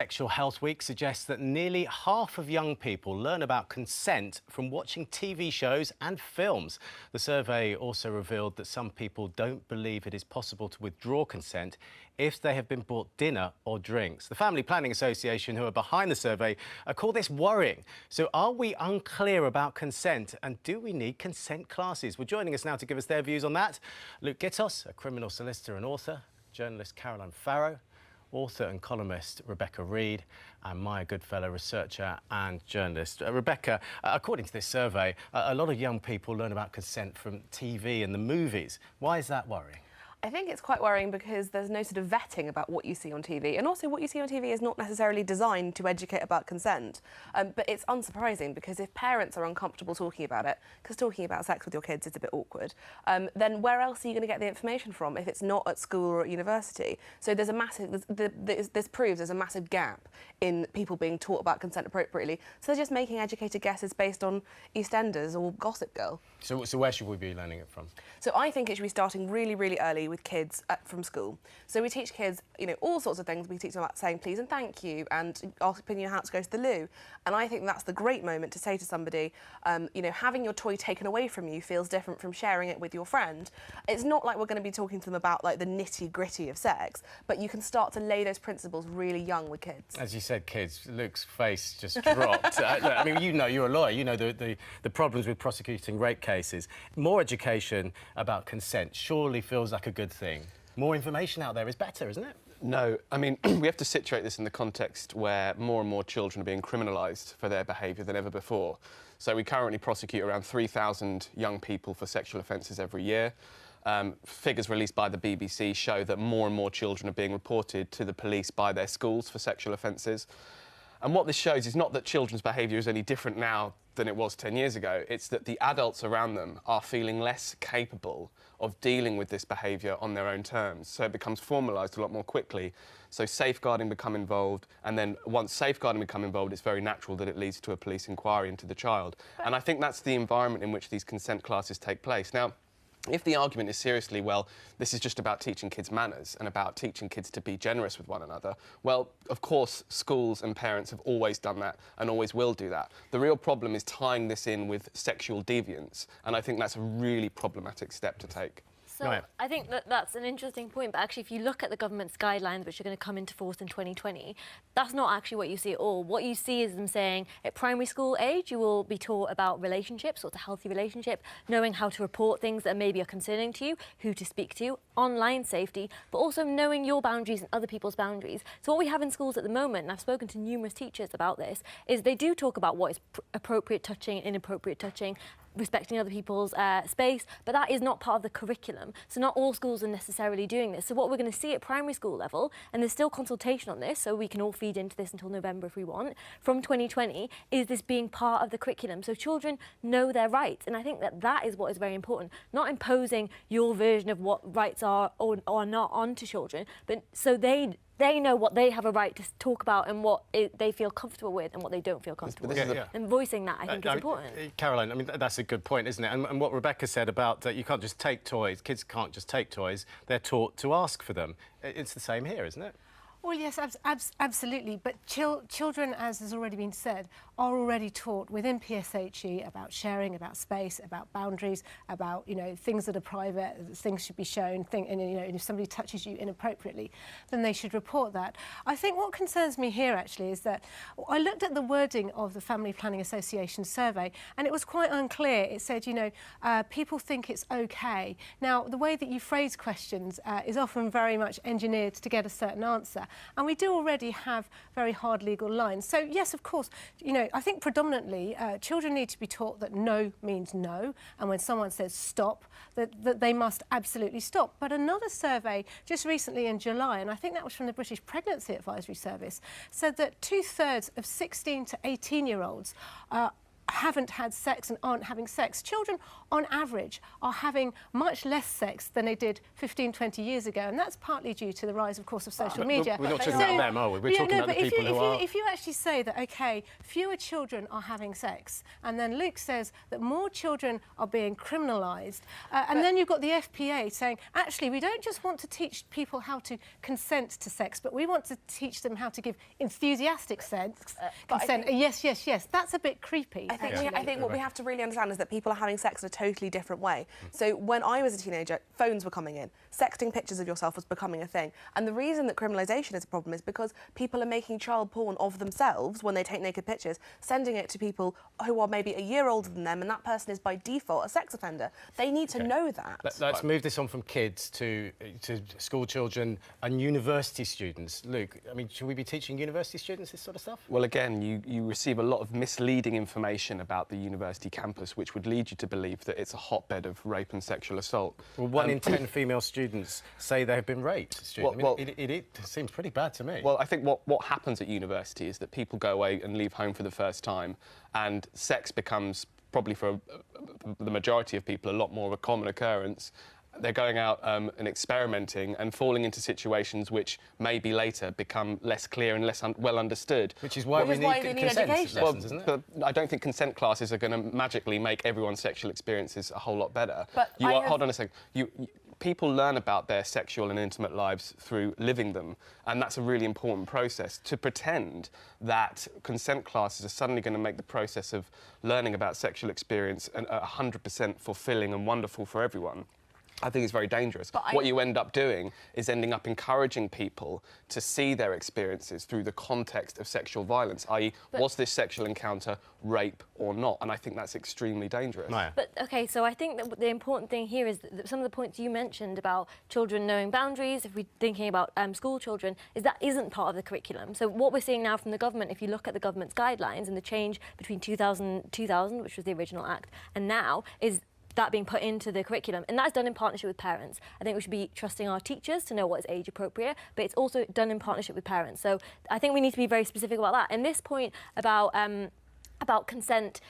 Sexual Health Week suggests that nearly half of young people learn about consent from watching TV shows and films. The survey also revealed that some people don't believe it is possible to withdraw consent if they have been bought dinner or drinks. The Family Planning Association, who are behind the survey, call this worrying. So are we unclear about consent, and do we need consent classes? Well, joining us now to give us their views on that, Luke Gittos, a criminal solicitor and author, journalist Caroline Farrow, author and columnist Rebecca Reid, and my good fellow researcher and journalist. Rebecca, according to this survey, a lot of young people learn about consent from TV and the movies. Why is that worrying? I think it's quite worrying because there's no sort of vetting about what you see on TV, and also what you see on TV is not necessarily designed to educate about consent. But it's unsurprising because if parents are uncomfortable talking about it, because talking about sex with your kids is a bit awkward, then where else are you going to get the information from if it's not at school or at university? So there's a massive, this proves there's a massive gap in people being taught about consent appropriately. So they're just making educated guesses based on EastEnders or Gossip Girl. So where should we be learning it from? So I think it should be starting really, really early with kids from school. So we teach kids, you know, all sorts of things. We teach them about saying please and thank you and asking you how to go to the loo. And I think that's the great moment to say to somebody, you know, having your toy taken away from you feels different from sharing it with your friend. It's not like we're going to be talking to them about like the nitty-gritty of sex, but you can start to lay those principles really young with kids. As you said, kids, Luke's face just dropped. Look, I mean, you know, you're a lawyer, you know the problems with prosecuting rape cases. More education about consent surely feels like a good thing. More information out there is better, isn't it? No, I mean, we have to situate this in the context where more and more children are being criminalised for their behaviour than ever before. So we currently prosecute around 3,000 young people for sexual offences every year. Figures released by the BBC show that more and more children are being reported to the police by their schools for sexual offences. And what this shows is not that children's behaviour is any different now than it was 10 years ago. It's that the adults around them are feeling less capable of dealing with this behaviour on their own terms. So it becomes formalised a lot more quickly. So safeguarding become involved, and then once safeguarding become involved, it's very natural that it leads to a police inquiry into the child. And I think that's the environment in which these consent classes take place. Now, if the argument is seriously, well, this is just about teaching kids manners and about teaching kids to be generous with one another, well, of course, schools and parents have always done that and always will do that. The real problem is tying this in with sexual deviance, and I think that's a really problematic step to take. So right. I think that's an interesting point, but actually if you look at the government's guidelines, which are going to come into force in 2020, that's not actually what you see at all. What you see is them saying at primary school age, you will be taught about relationships, what's a healthy relationship, knowing how to report things that maybe are concerning to you, who to speak to, online safety, but also knowing your boundaries and other people's boundaries. So what we have in schools at the moment, and I've spoken to numerous teachers about this, is they do talk about what is appropriate touching, inappropriate touching, respecting other people's space, but that is not part of the curriculum. So not all schools are necessarily doing this. So what we're going to see at primary school level, and there's still consultation on this, so we can all feed into this until November if we want, from 2020, is this being part of the curriculum. So children know their rights, and I think that that is what is very important. Not imposing your version of what rights are or not onto children, but so they know what they have a right to talk about and what they feel comfortable with and what they don't feel comfortable with. Yeah. And voicing that, I think, is important. Caroline, I mean, that's a good point, isn't it? And what Rebecca said about you can't just take toys, kids can't just take toys, they're taught to ask for them. It's the same here, isn't it? Well, yes, absolutely. But children, as has already been said, are already taught within PSHE about sharing, about space, about boundaries, about, you know, things that are private, things should be shown, and, you know, if somebody touches you inappropriately, then they should report that. I think what concerns me here, actually, is that I looked at the wording of the Family Planning Association survey, and it was quite unclear. It said, you know, people think it's OK. Now, the way that you phrase questions is often very much engineered to get a certain answer. And we do already have very hard legal lines. So, yes, of course, you know, I think predominantly children need to be taught that no means no, and when someone says stop, that they must absolutely stop. But another survey just recently in July, and I think that was from the British Pregnancy Advisory Service, said that 2/3 of 16 to 18-year-olds haven't had sex and aren't having sex. Children, on average, are having much less sex than they did 15, 20 years ago, and that's partly due to the rise, of course, of social media. We're not talking about them, are we? We're talking about the people who are... If you actually say that, OK, fewer children are having sex, and then Luke says that more children are being criminalised, and then you've got the FPA saying, actually, we don't just want to teach people how to consent to sex, but we want to teach them how to give enthusiastic consent. Yes, yes, yes. That's a bit creepy. I think what we have to really understand is that people are having sex in a totally different way. So when I was a teenager, phones were coming in. Sexting pictures of yourself was becoming a thing. And the reason that criminalisation is a problem is because people are making child porn of themselves when they take naked pictures, sending it to people who are maybe a year older than them, and that person is by default a sex offender. They need to know that. Let's move this on from kids to school children and university students. Luke, I mean, should we be teaching university students this sort of stuff? Well, again, you receive a lot of misleading information about the university campus, which would lead you to believe that it's a hotbed of rape and sexual assault. Well, 1 in 10 female students say they have been raped. It seems pretty bad to me. Well, I think what happens at university is that people go away and leave home for the first time, and sex becomes, probably for the majority of people, a lot more of a common occurrence. They're going out and experimenting and falling into situations which maybe later become less clear and less well understood. Which is why we need consent lessons, isn't it? But I don't think consent classes are going to magically make everyone's sexual experiences a whole lot better. But hold on a second. People learn about their sexual and intimate lives through living them, and that's a really important process. To pretend that consent classes are suddenly going to make the process of learning about sexual experience 100% fulfilling and wonderful for everyone, I think it's very dangerous. What you end up doing is ending up encouraging people to see their experiences through the context of sexual violence, i.e. was this sexual encounter rape or not? And I think that's extremely dangerous. Maya. But, OK, so I think that the important thing here is that some of the points you mentioned about children knowing boundaries, if we're thinking about school children, is that isn't part of the curriculum. So what we're seeing now from the government, if you look at the government's guidelines and the change between 2000, which was the original Act, and now, is that being put into the curriculum, and that's done in partnership with parents. I think we should be trusting our teachers to know what is age appropriate, but it's also done in partnership with parents. So I think we need to be very specific about that. And this point about consent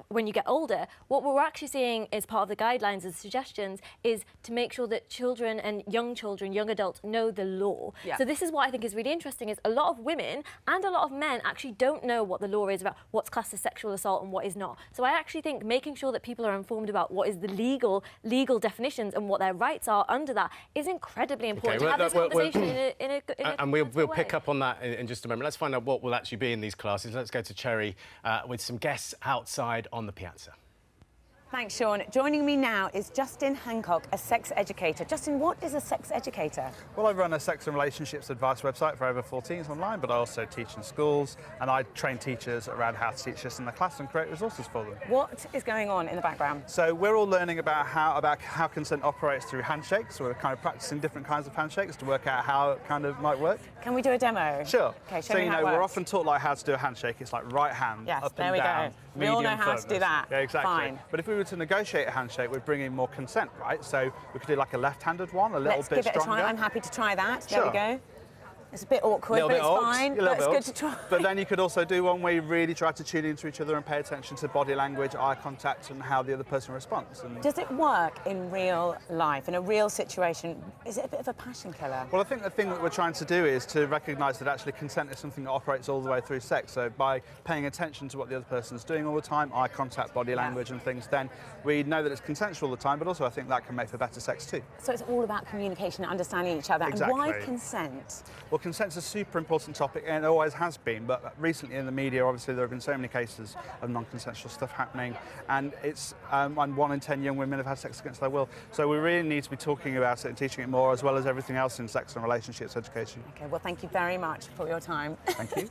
when you get older, what we're actually seeing as part of the guidelines and suggestions is to make sure that children and young adults know the law. Yeah. So this is what I think is really interesting, is a lot of women and a lot of men actually don't know what the law is about what's classed as sexual assault and what is not. So I actually think making sure that people are informed about what is the legal definitions and what their rights are under that is incredibly important to have this conversation in a and we'll pick up on that in just a moment. Let's find out what will actually be in these classes. Let's go to Cherry with some guests outside on the piazza. Thanks, Sean. Joining me now is Justin Hancock, a sex educator. Justin, what is a sex educator? Well, I run a sex and relationships advice website for over 14s online, but I also teach in schools, and I train teachers around how to teach this in the class and create resources for them. What is going on in the background? So we're all learning about how consent operates through handshakes. We're kind of practicing different kinds of handshakes to work out how it kind of might work. Can we do a demo? Sure. Okay, show me how it we're works. often taught like how to do a handshake. It's like right hand, up and down. We all know how to do that. Yeah, exactly. Fine. But if we were to negotiate a handshake, we'd bring in more consent, right? So we could do like a left-handed one, a little Let's bit give it stronger. a try. I'm happy to try that. Sure. There we go. It's a bit awkward, but it's fine. But it's good to try. But then you could also do one where you really try to tune into each other and pay attention to body language, eye contact, and how the other person responds. And does it work in real life, in a real situation? Is it a bit of a passion killer? Well, I think the thing that we're trying to do is to recognise that actually consent is something that operates all the way through sex. So by paying attention to what the other person's doing all the time, eye contact, body language and things, then we know that it's consensual all the time, but also I think that can make for better sex too. So it's all about communication and understanding each other. Exactly. And why consent? Well, consent's a super important topic, and it always has been, but recently in the media, obviously, there have been so many cases of non-consensual stuff happening, and it's and 1 in 10 young women have had sex against their will. So we really need to be talking about it and teaching it more, as well as everything else in sex and relationships education. Okay, well, thank you very much for your time. Thank you.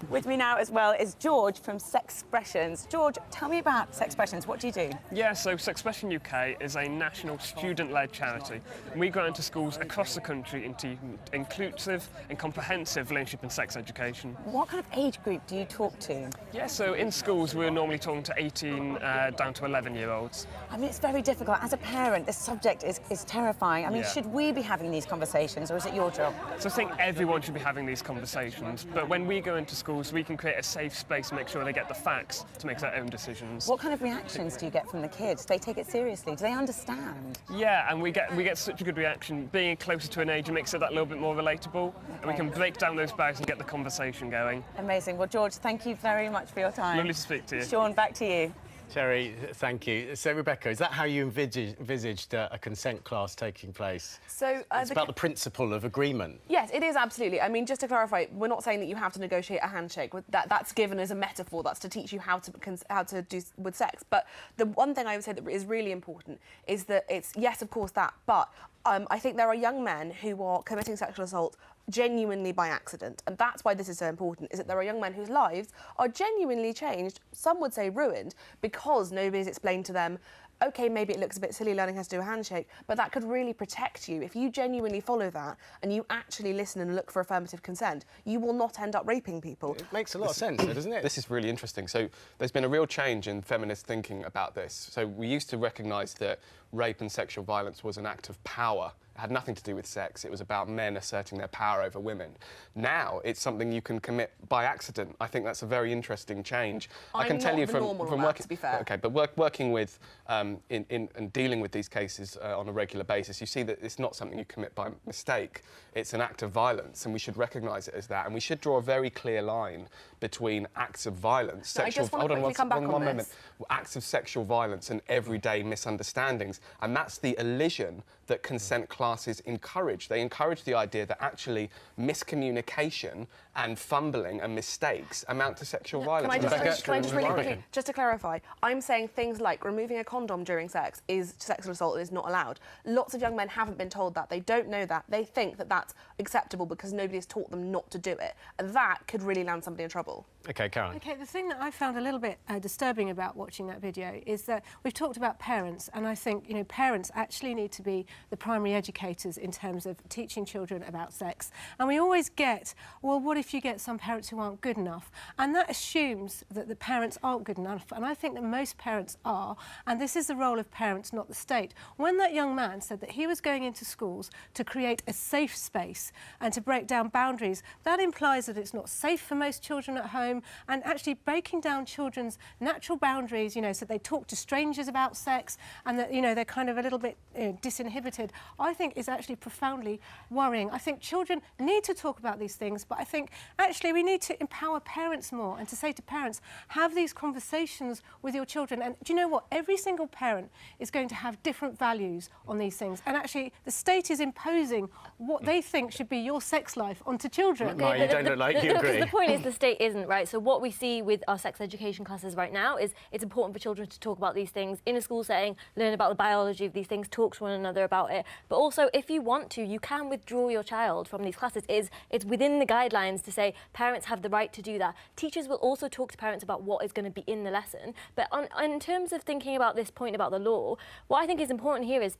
With me now as well is George from Sexpressions. George, tell me about Sexpressions. What do you do? Yeah, so Sexpression UK is a national student-led charity. We go into schools across the country into inclusive, and comprehensive relationship and sex education. What kind of age group do you talk to? Yeah, so in schools we're normally talking to 18 down to 11-year-olds. I mean, it's very difficult. As a parent, this subject is terrifying. I mean, Yeah. should we be having these conversations, or is it your job? So I think everyone should be having these conversations, but when we go into schools we can create a safe space and make sure they get the facts to make their own decisions. What kind of reactions do you get from the kids? Do they take it seriously? Do they understand? Yeah, and we get such a good reaction. Being closer to an age makes it that little bit more relatable, and we can break down those barriers and get the conversation going. Amazing. Well, George, thank you very much for your time. Lovely to speak to you. Sean, back to you. Cherry, thank you. So, Rebecca, is that how you envisaged a consent class taking place? So It's about the principle of agreement. Yes, it is absolutely. I mean, just to clarify, we're not saying that you have to negotiate a handshake. That's given as a metaphor. That's to teach you how to do with sex. But the one thing I would say that is really important is that it's, yes, of course, that, but I think there are young men who are committing sexual assault genuinely by accident, and that's why this is so important, is that there are young men whose lives are genuinely changed, some would say ruined, because nobody's explained to them, OK, maybe it looks a bit silly learning how to do a handshake, but that could really protect you. If you genuinely follow that and you actually listen and look for affirmative consent, you will not end up raping people. It makes a lot of sense, doesn't it? This is really interesting. So there's been a real change in feminist thinking about this. So we used to recognise that rape and sexual violence was an act of power. It had nothing to do with sex. It was about men asserting their power over women. Now it's something you can commit by accident. I think that's a very interesting change. I can tell you from working, to be fair. Okay, but working with and dealing with these cases on a regular basis, you see that it's not something you commit by mistake. It's an act of violence, and we should recognise it as that. And we should draw a very clear line between acts of violence, sexual. Hold on, one moment. Acts of sexual violence and everyday misunderstandings, and that's the elision that consent classes encourage. They encourage the idea that actually miscommunication and fumbling and mistakes amount to sexual violence. Can I just really quickly, just to clarify, I'm saying things like removing a condom during sex is sexual assault and is not allowed. Lots of young men haven't been told that. They don't know that. They think that that's acceptable because nobody has taught them not to do it. And that could really land somebody in trouble. OK, Karen. OK, the thing that I found a little bit disturbing about watching that video is that we've talked about parents, and I think, you know, parents actually need to be the primary educators in terms of teaching children about sex. And we always get, well, what if you get some parents who aren't good enough? And that assumes that the parents aren't good enough, and I think that most parents are, and this is the role of parents, not the state. When that young man said that he was going into schools to create a safe space and to break down boundaries, that implies that it's not safe for most children at home, and actually breaking down children's natural boundaries, you know, so they talk to strangers about sex and that, you know, they're kind of a little bit disinhibited, I think is actually profoundly worrying. I think children need to talk about these things, but I think actually we need to empower parents more and to say to parents, have these conversations with your children. And do you know what? Every single parent is going to have different values on these things. And actually the state is imposing what they think should be your sex life onto children. Right, you don't look like you agree. The point is the state isn't, right? So what we see with our sex education classes right now is it's important for children to talk about these things in a school setting, learn about the biology of these things, talk to one another about it. But also, if you want to, you can withdraw your child from these classes. It's within the guidelines to say parents have the right to do that. Teachers will also talk to parents about what is going to be in the lesson. But in terms of thinking about this point about the law, what I think is important here is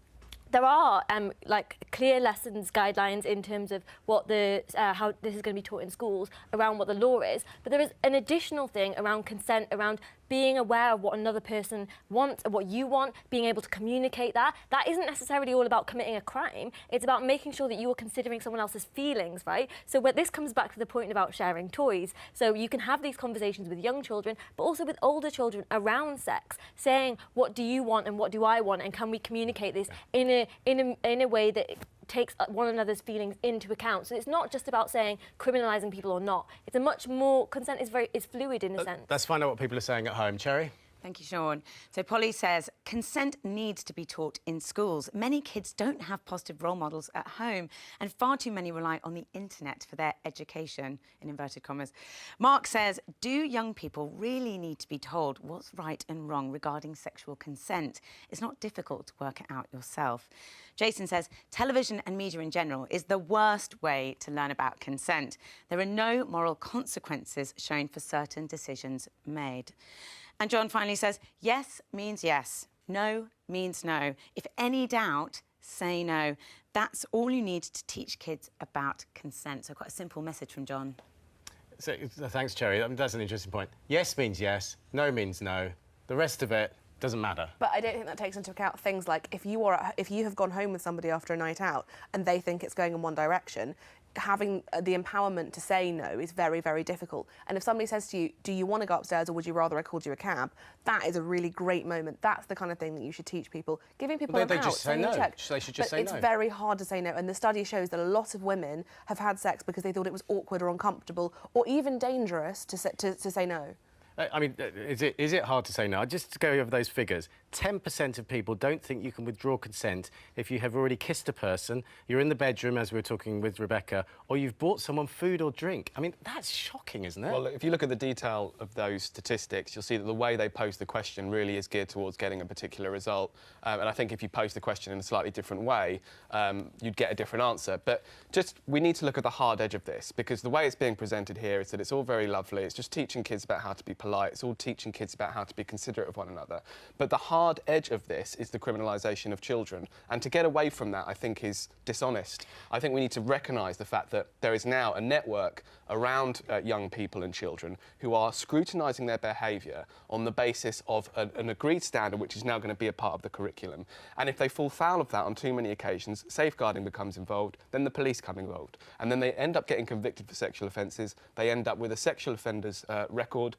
there are like clear lessons guidelines in terms of what the how this is going to be taught in schools around what the law is, but there is an additional thing around consent, around being aware of what another person wants and what you want, being able to communicate that. That isn't necessarily all about committing a crime. It's about making sure that you are considering someone else's feelings, right? So this comes back to the point about sharing toys. So you can have these conversations with young children, but also with older children around sex, saying, what do you want and what do I want, and can we communicate this in a way that takes one another's feelings into account. So it's not just about saying criminalising people or not. It's a much more, consent is fluid in a sense. Let's find out what people are saying at home. Cherry? Thank you, Sean. So Polly says, consent needs to be taught in schools. Many kids don't have positive role models at home, and far too many rely on the internet for their education, in inverted commas. Mark says, do young people really need to be told what's right and wrong regarding sexual consent? It's not difficult to work it out yourself. Jason says, television and media in general is the worst way to learn about consent. There are no moral consequences shown for certain decisions made. And John finally says, yes means yes, no means no. If any doubt, say no. That's all you need to teach kids about consent. So quite a simple message from John. So, thanks, Cherry. That's an interesting point. Yes means yes, no means no. The rest of it doesn't matter. But I don't think that takes into account things like if you have gone home with somebody after a night out and they think it's going in one direction, having the empowerment to say no is very, very difficult. And if somebody says to you, do you want to go upstairs or would you rather I called you a cab? That is a really great moment. That's the kind of thing that you should teach people. Giving people an out. They just say no. They should just say no. It's very hard to say no. And the study shows that a lot of women have had sex because they thought it was awkward or uncomfortable or even dangerous to say no. I mean, is it hard to say no? Just to go over those figures, 10% of people don't think you can withdraw consent if you have already kissed a person, you're in the bedroom, as we were talking with Rebecca, or you've bought someone food or drink. I mean, that's shocking, isn't it? Well, if you look at the detail of those statistics, you'll see that the way they pose the question really is geared towards getting a particular result. And I think if you pose the question in a slightly different way, you'd get a different answer. But we need to look at the hard edge of this, because the way it's being presented here is that it's all very lovely. It's just teaching kids about how to be polite. It's all teaching kids about how to be considerate of one another. But the hard edge of this is the criminalisation of children. And to get away from that, I think, is dishonest. I think we need to recognise the fact that there is now a network around young people and children who are scrutinising their behaviour on the basis of an agreed standard, which is now going to be a part of the curriculum. And if they fall foul of that on too many occasions, safeguarding becomes involved, then the police come involved. And then they end up getting convicted for sexual offences. They end up with a sexual offender's record.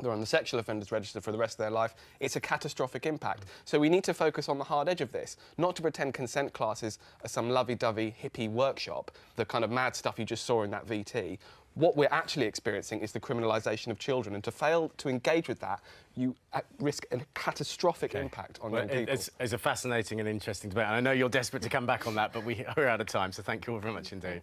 They're on the sexual offenders register for the rest of their life. It's a catastrophic impact. So we need to focus on the hard edge of this, not to pretend consent classes are some lovey-dovey hippie workshop, the kind of mad stuff you just saw in that VT. What we're actually experiencing is the criminalisation of children, and to fail to engage with that, you risk a catastrophic impact on young people. It's a fascinating and interesting debate, and I know you're desperate to come back on that, but we're out of time, so thank you all very much indeed.